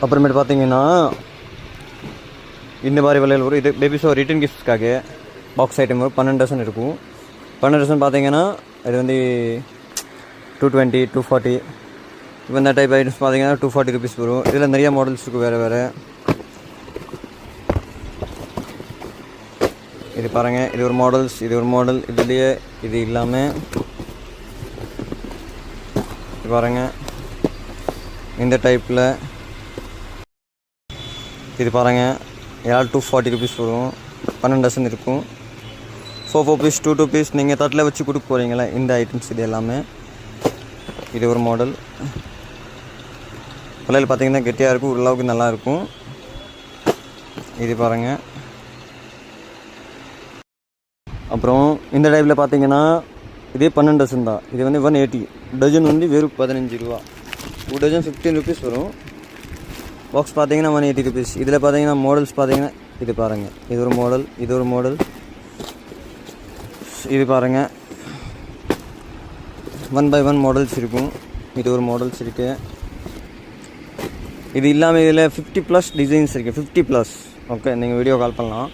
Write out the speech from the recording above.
அப்புறமேட்டு பார்த்தீங்கன்னா இந்த மாதிரி விலையில் வரும். இது பேபி ஷோ ரிட்டன் கிஃப்ட்ஸ்க்காக பாக்ஸ் ஐட்டம் வரும். 12 டசன் இருக்கும். 12 டசன் பார்த்தீங்கன்னா இது வந்து 220, 240. இப்போ இந்த டைப் ஐட்டம்ஸ் பார்த்தீங்கன்னா 240 ருபீஸ் வரும். இதில் நிறைய மாடல்ஸ் இருக்குது வேறு. இது பாருங்கள், இது ஒரு மாடல். இதுலேயே இது இல்லாமல் இது பாருங்கள், இந்த டைப்பில் இது பாருங்கள், 240 ருபீஸ் வரும். 12 டசன் இருக்கும். 4 பீஸ் 2 பீஸ் நீங்கள் தட்டில் வச்சு கொடுக்க போகிறீங்களே இந்த ஐட்டம்ஸ் இது எல்லாமே. இது ஒரு மாடல். விலையில் பார்த்தீங்கன்னா கெட்டியாக இருக்கும், ஓரளவுக்கு நல்லாயிருக்கும். இது பாருங்கள். அப்புறம் இந்த டைப்பில் பார்த்தீங்கன்னா இதே 12 டசன் தான். இது வந்து 180. டஜன் வந்து வெறும் 15 ரூபா. ஒரு டஜன் 15 ருபீஸ் வரும். பாக்ஸ் பார்த்தீங்கன்னா 180 ருபீஸ். இதில் பார்த்தீங்கன்னா மாடல்ஸ் பார்த்தீங்கன்னா இது பாருங்கள், இது ஒரு மாடல். இது பாருங்கள், 1 by 1 மாடல்ஸ் இருக்கும். இது ஒரு மாடல்ஸ் இருக்குது. இது இல்லாமல் இதில் 50+ டிசைன்ஸ் இருக்குது. 50+. ஓகே, நீங்கள் வீடியோ கால் பண்ணலாம்.